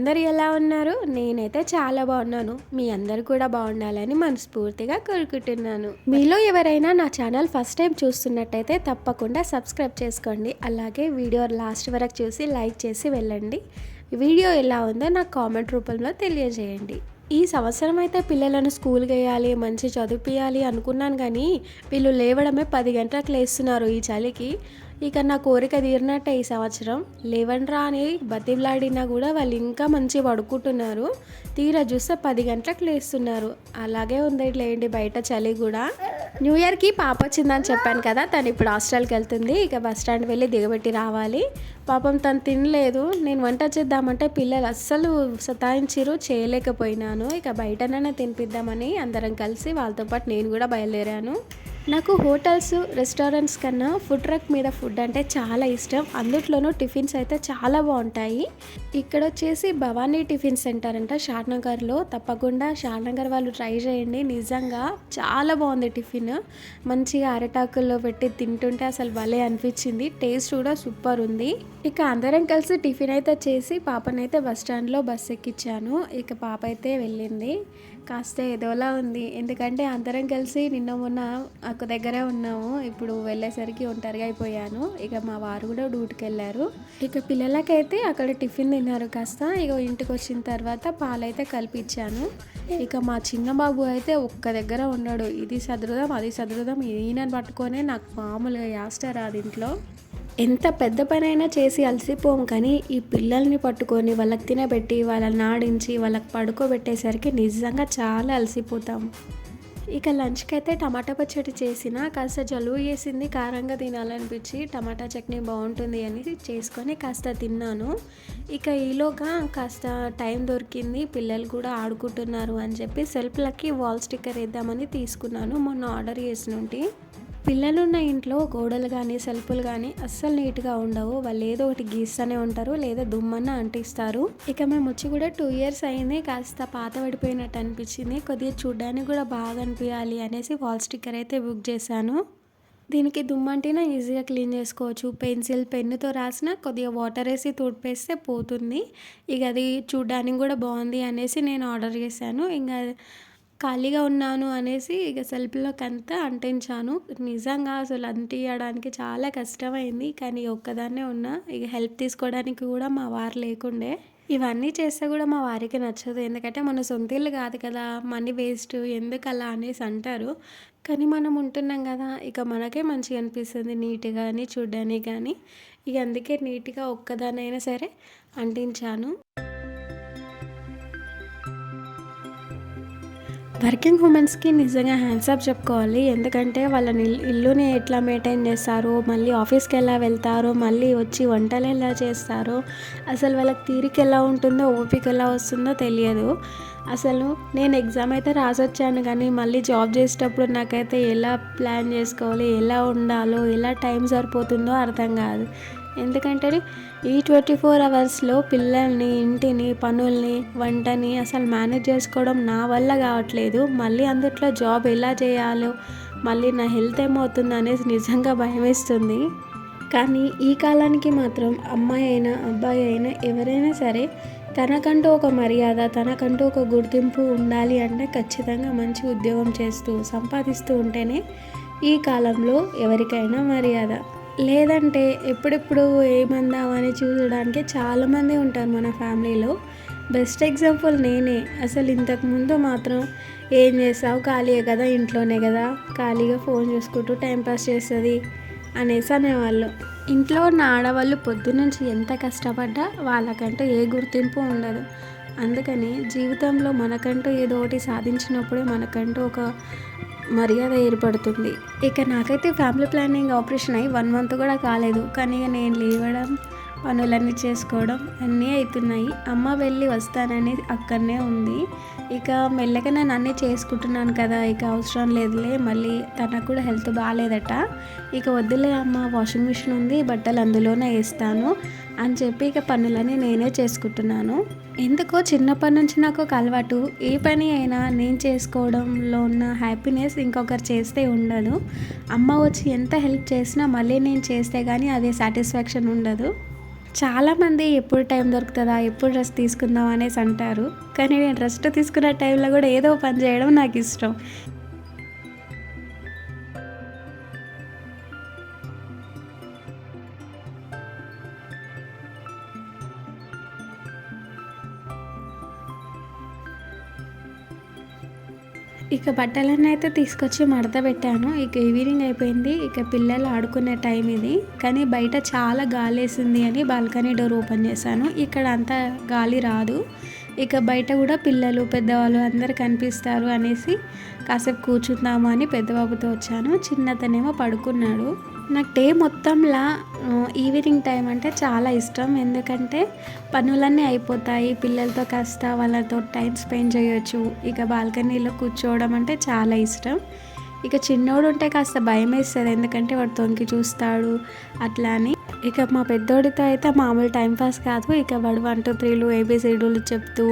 అందరు ఎలా ఉన్నారు? నేనైతే చాలా బాగున్నాను. మీ అందరూ కూడా బాగుండాలని మనస్ఫూర్తిగా కోరుకుంటున్నాను. మీలో ఎవరైనా నా ఛానల్ ఫస్ట్ టైం చూస్తున్నట్టయితే తప్పకుండా సబ్స్క్రైబ్ చేసుకోండి. అలాగే వీడియో లాస్ట్ వరకు చూసి లైక్ చేసి వెళ్ళండి. వీడియో ఎలా ఉందో నాకు కామెంట్ రూపంలో తెలియజేయండి. ఈ సంవత్సరం అయితే పిల్లలను స్కూల్కి వేయాలి, మంచి చదివిపియాలి అనుకున్నాను, కానీ వీళ్ళు లేవడమే 10 గంటలకు లేస్తున్నారు ఈ చలికి. ఇక నా కోరిక తీరినట్టే ఈ సంవత్సరం. లేవండ్రా అని బతిలాడినా కూడా వాళ్ళు ఇంకా మంచి పడుకుంటున్నారు. తీరా చూస్తే 10 గంటలకు లేస్తున్నారు. అలాగే ఉంది లేండి బయట చలి కూడా. న్యూ ఇయర్కి పాప వచ్చిందని చెప్పాను కదా, తను ఇప్పుడు హాస్టల్కి వెళ్తుంది. ఇక బస్ స్టాండ్ వెళ్ళి దిగబెట్టి రావాలి. పాపం తను తినలేదు. నేను వంట చేద్దామంటే పిల్లలు అస్సలు సతాయించిరు, చేయలేకపోయినాను. ఇక బయటనైనా తినిపిద్దామని అందరం కలిసి వాళ్ళతో పాటు నేను కూడా బయలుదేరాను. నాకు హోటల్స్, రెస్టారెంట్స్ కన్నా ఫుడ్ ట్రక్ మీద ఫుడ్ అంటే చాలా ఇష్టం. అందులోనూ టిఫిన్స్ అయితే చాలా బాగుంటాయి. ఇక్కడ వచ్చేసి భవానీ టిఫిన్ సెంటర్ అంట షాద్నగర్లో. తప్పకుండా షాద్నగర్ వాళ్ళు ట్రై చేయండి. నిజంగా చాలా బాగుంది టిఫిన్. మంచిగా అరటాకుల్లో పెట్టి తింటుంటే అసలు భలే అనిపించింది. టేస్ట్ కూడా సూపర్ ఉంది. ఇక అందరం కలిసి టిఫిన్ అయితే చేసి పాపనైతే బస్ స్టాండ్లో బస్ ఎక్కించాను. ఇక పాప అయితే వెళ్ళింది. కాస్త ఏదోలా ఉంది, ఎందుకంటే అందరం కలిసి నిన్న మొన్న ఒక దగ్గరే ఉన్నాము. ఇప్పుడు వెళ్ళేసరికి ఒంటరిగా అయిపోయాను. ఇక మా వారు కూడా డ్యూటీకి వెళ్ళారు. ఇక పిల్లలకైతే అక్కడ టిఫిన్ తిన్నారు కాస్త. ఇక ఇంటికి వచ్చిన తర్వాత పాలైతే కలిపిచ్చాను. ఇక మా చిన్న బాబు అయితే ఒక్క దగ్గర ఉన్నాడు. ఇది సదృదం, అది సదృదం, ఈయనని పట్టుకొనే నాకు మామూలుగా యాస్టర్ అది ఇంట్లో. ఎంత పెద్ద పనైనా చేసి అలసిపోం, కానీ ఈ పిల్లల్ని పట్టుకొని వాళ్ళకి తినబెట్టి వాళ్ళని ఆడించి వాళ్ళకి పడుకోబెట్టేసరికి నిజంగా చాలా అలసిపోతాం. ఇక లంచ్కి అయితే టమాటా పచ్చడి చేసిన. కాస్త జలుబు చేసింది, కారంగా తినాలనిపించి టమాటా చట్నీ బాగుంటుంది అని చేసుకొని కాస్త తిన్నాను. ఇక ఈలోగా కాస్త టైం దొరికింది, పిల్లలు కూడా ఆడుకుంటున్నారు అని చెప్పి సెల్ఫ్లకి వాల్ స్టిక్కర్ వేద్దామని తీసుకున్నాను. మొన్న ఆర్డర్ చేసినట్టు. పిల్లలున్న ఇంట్లో గోడలు కానీ సెల్ఫ్లు కానీ అస్సలు నీట్గా ఉండవు. వాళ్ళు ఏదో ఒకటి గీస్తూనే ఉంటారు, లేదా దుమ్మన్న అంటిస్తారు. ఇక మేము వచ్చి కూడా 2 years అయింది. కాస్త పాత పడిపోయినట్టు అనిపించింది. కొద్దిగా చూడడానికి కూడా బాగా అనిపించాలి అనేసి వాల్ స్టిక్కర్ అయితే బుక్ చేశాను. దీనికి దుమ్మంటినా ఈజీగా క్లీన్ చేసుకోవచ్చు. పెన్సిల్, పెన్నుతో రాసిన కొద్దిగా వాటర్ వేసి తుడిపేస్తే పోతుంది. ఇక అది చూడడానికి కూడా బాగుంది అనేసి నేను ఆర్డర్ చేశాను. ఇంకా ఖాళీగా ఉన్నాను అనేసి ఇక సెల్ఫ్లోకి అంతా అంటించాను. నిజంగా అసలు అంటించడానికి చాలా కష్టమైంది, కానీ ఒక్కదాన్నే ఉన్నా. ఇక హెల్ప్ తీసుకోవడానికి కూడా మా వారు లేకుండే. ఇవన్నీ చేస్తే కూడా మా వారికి నచ్చదు, ఎందుకంటే మన సొంత ఇల్లు కాదు కదా, మనీ వేస్ట్ ఎందుకు అలా అనేసి అంటారు. కానీ మనం ఉంటున్నాం కదా, ఇక మనకే మంచిగా అనిపిస్తుంది నీట్గా అని చూడడానికి. కానీ ఇక అందుకే నీట్గా ఒక్కదానైనా సరే అంటించాను. వర్కింగ్ ఉమెన్స్కి నిజంగా హ్యాండ్సప్ చెప్పుకోవాలి. ఎందుకంటే వాళ్ళని ఇల్లుని ఎట్లా మెయింటైన్ చేస్తారో, మళ్ళీ ఆఫీస్కి ఎలా వెళ్తారో, మళ్ళీ వచ్చి వంటలు ఎలా చేస్తారో, అసలు వాళ్ళకి తీరిక ఎలా ఉంటుందో, ఓపిక ఎలా వస్తుందో తెలియదు. అసలు నేను ఎగ్జామ్ అయితే రాసొచ్చాను, కానీ మళ్ళీ జాబ్ చేసేటప్పుడు నాకైతే ఎలా ప్లాన్ చేసుకోవాలి, ఎలా ఉండాలో, ఎలా టైం సరిపోతుందో అర్థం కాదు. ఎందుకంటే ఈ 24 hours పిల్లల్ని, ఇంటిని, పనుల్ని, వంటని అసలు మేనేజ్ చేసుకోవడం నా వల్ల కావట్లేదు. మళ్ళీ అందుట్లో జాబ్ ఎలా చేయాలో, మళ్ళీ నా హెల్త్ ఏమవుతుందో అనేసి నిజంగా భయమేస్తుంది. కానీ ఈ కాలానికి మాత్రం అమ్మాయి అయినా అబ్బాయి అయినా ఎవరైనా సరే తనకంటూ ఒక మర్యాద, తనకంటూ ఒక గుర్తింపు ఉండాలి అంటే ఖచ్చితంగా మంచి ఉద్యోగం చేస్తూ సంపాదిస్తూ ఉంటేనే ఈ కాలంలో ఎవరికైనా మర్యాద. లేదంటే ఎప్పుడెప్పుడు ఏమందామని చూడడానికి చాలామంది ఉంటారు మన ఫ్యామిలీలో. బెస్ట్ ఎగ్జాంపుల్ నేనే. అసలు ఇంతకుముందు మాత్రం ఏం చేస్తావు, ఖాళీయే కదా, ఇంట్లోనే కదా, ఖాళీగా ఫోన్ చూసుకుంటూ టైంపాస్ చేస్తుంది అనేసి అనేవాళ్ళు. ఇంట్లో ఉన్న ఆడవాళ్ళు పొద్దున్నుంచి ఎంత కష్టపడ్డా వాళ్ళకంటూ ఏ గుర్తింపు ఉండదు. అందుకని జీవితంలో మనకంటూ ఏదో ఒకటి సాధించినప్పుడే మనకంటూ ఒక మర్యాద ఏర్పడుతుంది. ఇక నాకైతే ఫ్యామిలీ ప్లానింగ్ ఆపరేషన్ అయ్యి 1 month కూడా కాలేదు, కానీ నేను లేవడం, పనులన్నీ చేసుకోవడం అన్నీ అవుతున్నాయి. అమ్మ వెళ్ళి వస్తానని అక్కడనే ఉంది. ఇక మెల్లగా నేను అన్నీ చేసుకుంటున్నాను కదా, ఇక అవసరం లేదులే, మళ్ళీ తనకు కూడా హెల్త్ బాగాలేదట. ఇక వద్దులే అమ్మ, వాషింగ్ మిషన్ ఉంది, బట్టలు అందులోనే వేస్తాను అని చెప్పి ఇక పనులన్నీ నేనే చేసుకుంటున్నాను. ఎందుకో చిన్నప్పటి నుంచి నాకు ఒక అలవాటు, ఏ పని అయినా నేను చేసుకోవడంలో ఉన్న హ్యాపీనెస్ ఇంకొకరు చేస్తే ఉండదు. అమ్మ వచ్చి ఎంత హెల్ప్ చేసినా మళ్ళీ నేను చేస్తే కానీ అదే సాటిస్ఫాక్షన్ ఉండదు. చాలామంది ఎప్పుడు టైం దొరుకుతుందా, ఎప్పుడు రెస్ట్ తీసుకుందాం అనేసి అంటారు. కానీ నేను రెస్ట్ తీసుకునే టైంలో కూడా ఏదో పని చేయడం నాకు ఇష్టం. ఇక బట్టలన్నీ అయితే తీసుకొచ్చి మడత పెట్టాను. ఇక ఈవినింగ్ అయిపోయింది. ఇక పిల్లలు ఆడుకునే టైం ఇది. కానీ బయట చాలా గాలేసింది అని బాల్కనీ డోర్ ఓపెన్ చేశాను. ఇక్కడ అంతా గాలి రాదు. ఇక బయట కూడా పిల్లలు పెద్దవాళ్ళు అందరు కనిపిస్తారు అనేసి కాసేపు కూర్చుందాము అని పెద్దబాబుతో వచ్చాను. చిన్నతనేమో పడుకున్నాడు. నాకు డే మొత్తంలా ఈవినింగ్ టైం అంటే చాలా ఇష్టం. ఎందుకంటే పనులన్నీ అయిపోతాయి, పిల్లలతో కాస్త వాళ్ళతో టైం స్పెండ్ చేయొచ్చు. ఇక బాల్కనీలో కూర్చోవడం అంటే చాలా ఇష్టం. ఇక చిన్నోడు ఉంటే కాస్త భయం వేస్తుంది, ఎందుకంటే వాడు తొంగి చూస్తాడు అట్లా అని. ఇక మా పెద్దోడితో అయితే మామూలు టైంపాస్ కాదు. ఇక వాడు 1 2 3లు ABCDలు చెప్తూ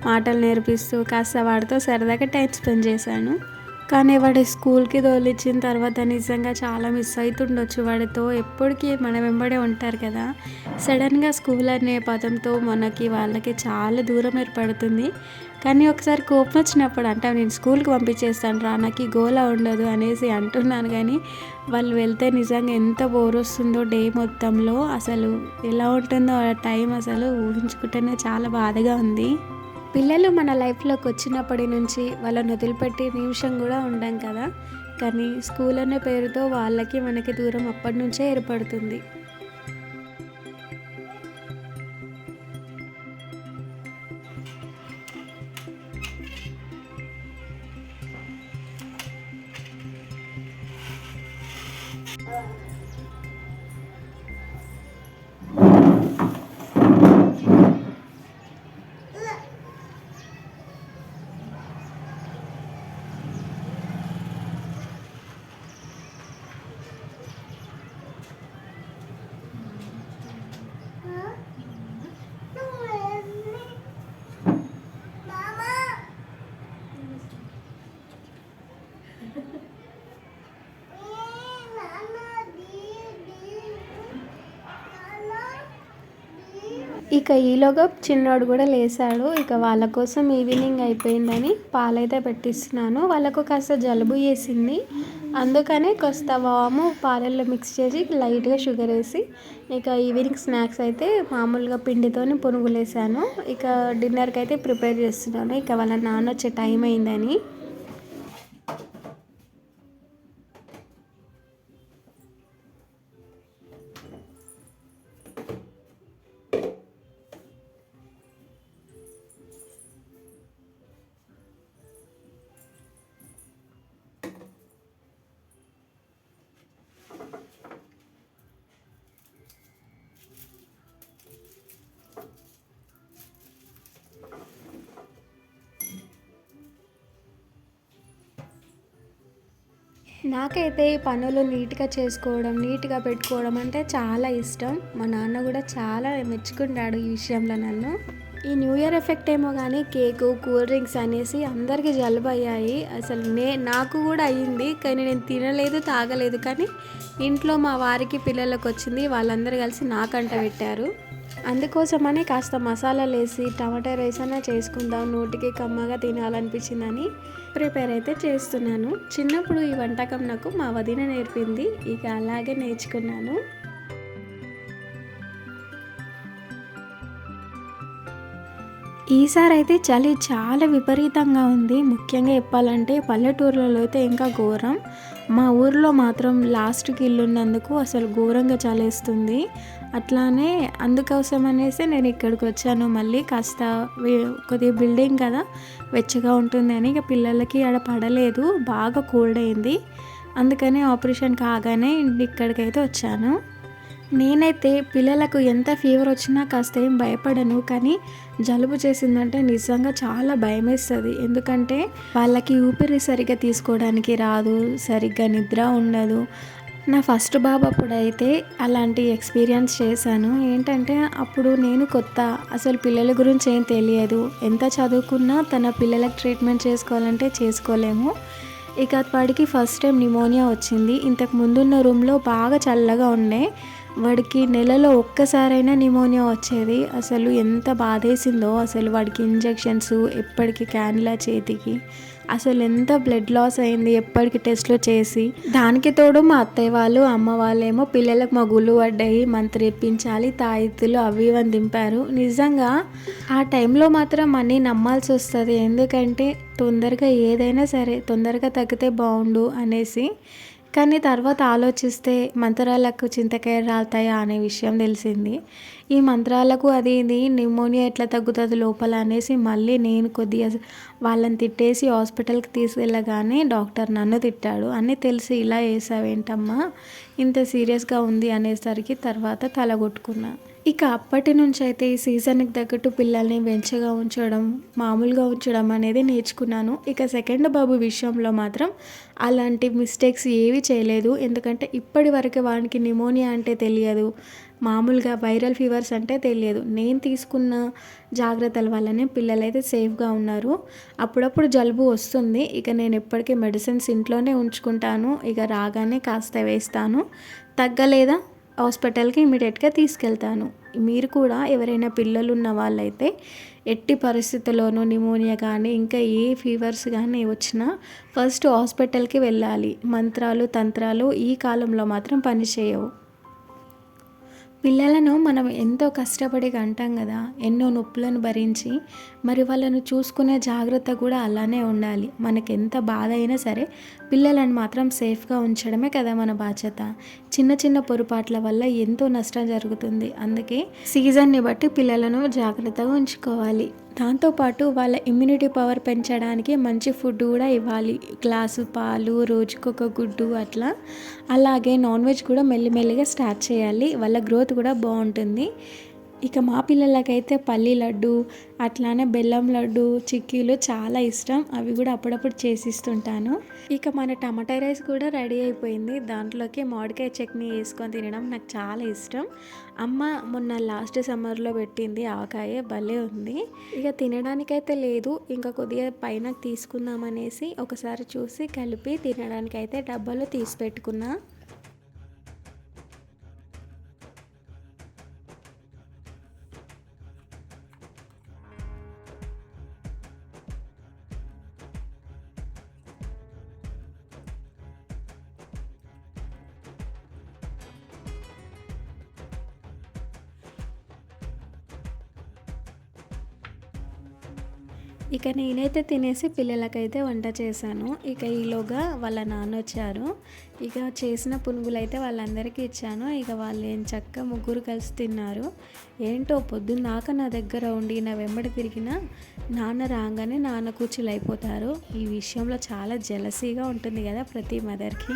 మాటలు నేర్పిస్తూ కాస్త వాడితో సరదాగా టైం స్పెండ్ చేశాను. కానీ వాడి స్కూల్కి తోలిచ్చిన తర్వాత నిజంగా చాలా మిస్ అవుతుండొచ్చు. వాడితో ఎప్పటికీ మన వెంబడే ఉంటారు కదా. సడన్గా స్కూల్ అనే పదంతో మనకి వాళ్ళకి చాలా దూరం ఏర్పడుతుంది. కానీ ఒకసారి కోపం వచ్చినప్పుడు అంటే నేను స్కూల్కి పంపించేస్తాను రా, నాకు ఈ గోల ఉండదు అనేసి అంటున్నాను. కానీ వాళ్ళు వెళ్తే నిజంగా ఎంత బోర్ వస్తుందో డే మొత్తంలో. అసలు ఎలా ఉంటుందో ఆ టైం అసలు ఊహించుకుంటేనే చాలా బాధగా ఉంది. పిల్లలు మన లైఫ్లోకి వచ్చినప్పటి నుంచి వాళ్ళని వదిలిపెట్టి నిమిషం కూడా ఉండం కదా. కానీ స్కూల్ అనే పేరుతో వాళ్ళకి మనకి దూరం అప్పటి నుంచే ఏర్పడుతుంది. ఇక ఈలోగా చిన్నోడు కూడా లేసాడు. ఇక వాళ్ళ కోసం ఈవినింగ్ అయిపోయిందని పాలైతే పెట్టిస్తున్నాను. వాళ్ళకు కాస్త జలుబు చేసింది, అందుకనే కాస్త వాము పాలల్లో మిక్స్ చేసి లైట్గా షుగర్ వేసి ఇక ఈవినింగ్ స్నాక్స్ అయితే మామూలుగా పిండితోని పునుగులు వేసాను. ఇక డిన్నర్కి అయితే ప్రిపేర్ చేస్తున్నాను. ఇక వాళ్ళ నాన్న వచ్చే టైం అయిందని. నాకైతే పనులు నీట్గా చేసుకోవడం, నీట్గా పెట్టుకోవడం అంటే చాలా ఇష్టం. మా నాన్న కూడా చాలా మెచ్చుకుంటాడు ఈ విషయంలో నన్ను. ఈ న్యూ ఇయర్ ఎఫెక్ట్ ఏమో కానీ కేకు, కూల్ డ్రింక్స్ అనేసి అందరికీ జలుబు అయ్యాయి. అసలు నాకు కూడా అయ్యింది, కానీ నేను తినలేదు, తాగలేదు. కానీ ఇంట్లో మా వారికి పిల్లలకు వచ్చింది. వాళ్ళందరూ కలిసి నాకంట పెట్టారు. అందుకోసమని కాస్త మసాలాలు వేసి టమాటా రైస్ అయినా చేసుకుందాం, నోటికి కమ్మగా తినాలనిపించిందని ప్రిపేర్ అయితే చేస్తున్నాను. చిన్నప్పుడు ఈ వంటకం నాకు మా వదిన నేర్పింది. ఇక అలాగే నేర్చుకున్నాను. ఈసారి అయితే చలి చాలా విపరీతంగా ఉంది. ముఖ్యంగా చెప్పాలంటే పల్లెటూర్లలో అయితే ఇంకా ఘోరం. మా ఊరిలో మాత్రం లాస్ట్కి ఇల్లు ఉన్నందుకు అసలు ఘోరంగా చలేస్తుంది. అట్లానే అందుకోసం అనేసి నేను ఇక్కడికి వచ్చాను. మళ్ళీ కాస్త కొద్దిగా బిల్డింగ్ కదా, వెచ్చగా ఉంటుంది అని. ఇక పిల్లలకి ఆడ పడలేదు, బాగా కోల్డ్ అయింది. అందుకని ఆపరేషన్ కాగానే ఇక్కడికైతే వచ్చాను. నేనైతే పిల్లలకు ఎంత ఫీవర్ వచ్చినా కాస్త ఏం భయపడను. కానీ జలుబు చేసిందంటే నిజంగా చాలా భయం వేస్తుంది. ఎందుకంటే వాళ్ళకి ఊపిరి సరిగ్గా తీసుకోవడానికి రాదు, సరిగ్గా నిద్ర ఉండదు. నా ఫస్ట్ బాబు అప్పుడైతే అలాంటి ఎక్స్పీరియన్స్ చేశాను. ఏంటంటే అప్పుడు నేను కొత్త, అసలు పిల్లల గురించి ఏం తెలియదు. ఎంత చదువుకున్నా తన పిల్లలకు ట్రీట్మెంట్ చేసుకోవాలంటే చేసుకోలేము. ఇక వాడికి ఫస్ట్ టైం న్యూమోనియా వచ్చింది. ఇంతకు ముందున్న రూమ్లో బాగా చల్లగా ఉండే, వాడికి నెలలో ఒక్కసారైనా నిమోనియా వచ్చేది. అసలు ఎంత బాధేసిందో అసలు. వాడికి ఇంజెక్షన్స్ ఎప్పటికి క్యాన్లా చేతికి, అసలు ఎంత బ్లడ్ లాస్ అయింది ఎప్పటికి టెస్ట్లో చేసి. దానికి తోడు మా అత్తయ్య వాళ్ళు అమ్మ వాళ్ళేమో పిల్లలకు మగుళ్ళు పడ్డాయి, మంత్రి ఇప్పించాలి, తాయిత్తులు అవి ఇవని దింపారు. నిజంగా ఆ టైంలో మాత్రం అన్నీ నమ్మాల్సి వస్తుంది. ఎందుకంటే తొందరగా ఏదైనా సరే తొందరగా తగ్గితే బాగుండు అనేసి. కానీ తర్వాత ఆలోచిస్తే మంత్రాలకు చింతకాయ రాలుతాయా అనే విషయం తెలిసింది. ఈ మంత్రాలకు అది ఇది నిమోనియా ఎట్లా తగ్గుతుంది లోపల అనేసి మళ్ళీ నేను కొద్దిగా వాళ్ళని తిట్టేసి హాస్పిటల్కి తీసుకెళ్ళగానే డాక్టర్ నన్ను తిట్టాడు. అన్నీ తెలిసి ఇలా వేసావేంటమ్మా, ఇంత సీరియస్గా ఉంది అనేసరికి తర్వాత తలగొట్టుకున్నా. ఇక అప్పటి నుంచి అయితే ఈ సీజన్కి తగ్గట్టు పిల్లల్ని వెంచగా ఉంచడం, మామూలుగా ఉంచడం అనేది నేర్చుకున్నాను. ఇక సెకండ్ బాబు విషయంలో మాత్రం అలాంటి మిస్టేక్స్ ఏవి చేయలేదు. ఎందుకంటే ఇప్పటి వరకు వానికి నిమోనియా అంటే తెలియదు, మామూలుగా వైరల్ ఫీవర్స్ అంటే తెలియదు. నేను తీసుకున్న జాగ్రత్తల వల్లనే పిల్లలైతే సేఫ్గా ఉన్నారు. అప్పుడప్పుడు జలుబు వస్తుంది, ఇక నేను ఎప్పటికీ మెడిసిన్స్ ఇంట్లోనే ఉంచుకుంటాను. ఇక రాగానే కాస్త వేస్తాను, తగ్గలేదా హాస్పిటల్కి ఇమీడియట్గా తీసుకెళ్తాను. మీరు కూడా ఎవరైనా పిల్లలు ఉన్న వాళ్ళైతే ఎట్టి పరిస్థితుల్లోనూ నిమోనియా కానీ ఇంకా ఏ ఫీవర్స్ కానీ వచ్చినా ఫస్ట్ హాస్పిటల్కి వెళ్ళాలి. మంత్రాలు తంత్రాలు ఈ కాలంలో మాత్రం పనిచేయవు. పిల్లలను మనం ఎంతో కష్టపడి కంటాం కదా, ఎన్నో నొప్పులను భరించి. మరి వాళ్ళను చూసుకునే జాగ్రత్త కూడా అలానే ఉండాలి. మనకి ఎంత బాధ అయినా సరే పిల్లలను మాత్రం సేఫ్గా ఉంచడమే కదా మన బాధ్యత. చిన్న చిన్న పొరపాట్ల వల్ల ఎంతో నష్టం జరుగుతుంది. అందుకే సీజన్ని బట్టి పిల్లలను జాగ్రత్తగా ఉంచుకోవాలి. దాంతోపాటు వాళ్ళ ఇమ్యూనిటీ పవర్ పెంచడానికి మంచి ఫుడ్ కూడా ఇవ్వాలి. గ్లాసు పాలు, రోజుకొక గుడ్డు అట్లా. అలాగే నాన్ వెజ్ కూడా మెల్లిమెల్లిగా స్టార్ట్ చేయాలి, వాళ్ళ గ్రోత్ కూడా బాగుంటుంది. ఇక మా పిల్లలకైతే పల్లి లడ్డు, అట్లానే బెల్లం లడ్డు, చిక్కీలు చాలా ఇష్టం. అవి కూడా అప్పుడప్పుడు చేసిస్తుంటాను. ఇక మన టమాటా రైస్ కూడా రెడీ అయిపోయింది. దాంట్లోకి మామిడికాయ చట్నీ వేసుకొని తినడం నాకు చాలా ఇష్టం. అమ్మ మొన్న లాస్ట్ సమ్మర్లో పెట్టింది ఆవకాయ, భలే ఉంది. ఇక తినడానికైతే లేదు, ఇంకా కొద్దిగా పైన తీసుకుందామనేసి ఒకసారి చూసి కలిపి తినడానికైతే డబ్బాలో తీసి పెట్టుకున్నా. ఇక నేనైతే తినేసి పిల్లలకైతే వంట చేశాను. ఇక ఈలోగా వాళ్ళ నాన్న వచ్చారు. ఇక చేసిన పునుగులు అయితే వాళ్ళందరికీ ఇచ్చాను. ఇక వాళ్ళు ఏం చక్కగా ముగ్గురు కలిసి తిన్నారు. ఏంటో పొద్దున్నాక నా దగ్గర ఉండి నా వెంబడి తిరిగిన నాన్న రాగానే నాన్న కూర్చులు అయిపోతారు. ఈ విషయంలో చాలా జెలసీగా ఉంటుంది కదా ప్రతి మదర్కి.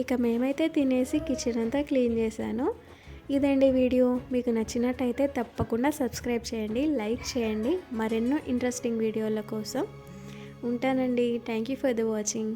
ఇక మేమైతే తినేసి కిచెన్ అంతా క్లీన్ చేశాను. ఇదండి వీడియో. మీకు నచ్చినట్టయితే తప్పకుండా సబ్స్క్రైబ్ చేయండి, లైక్ చేయండి. మరెన్నో ఇంట్రెస్టింగ్ వీడియోల కోసం ఉంటానండి. Thank you for the watching.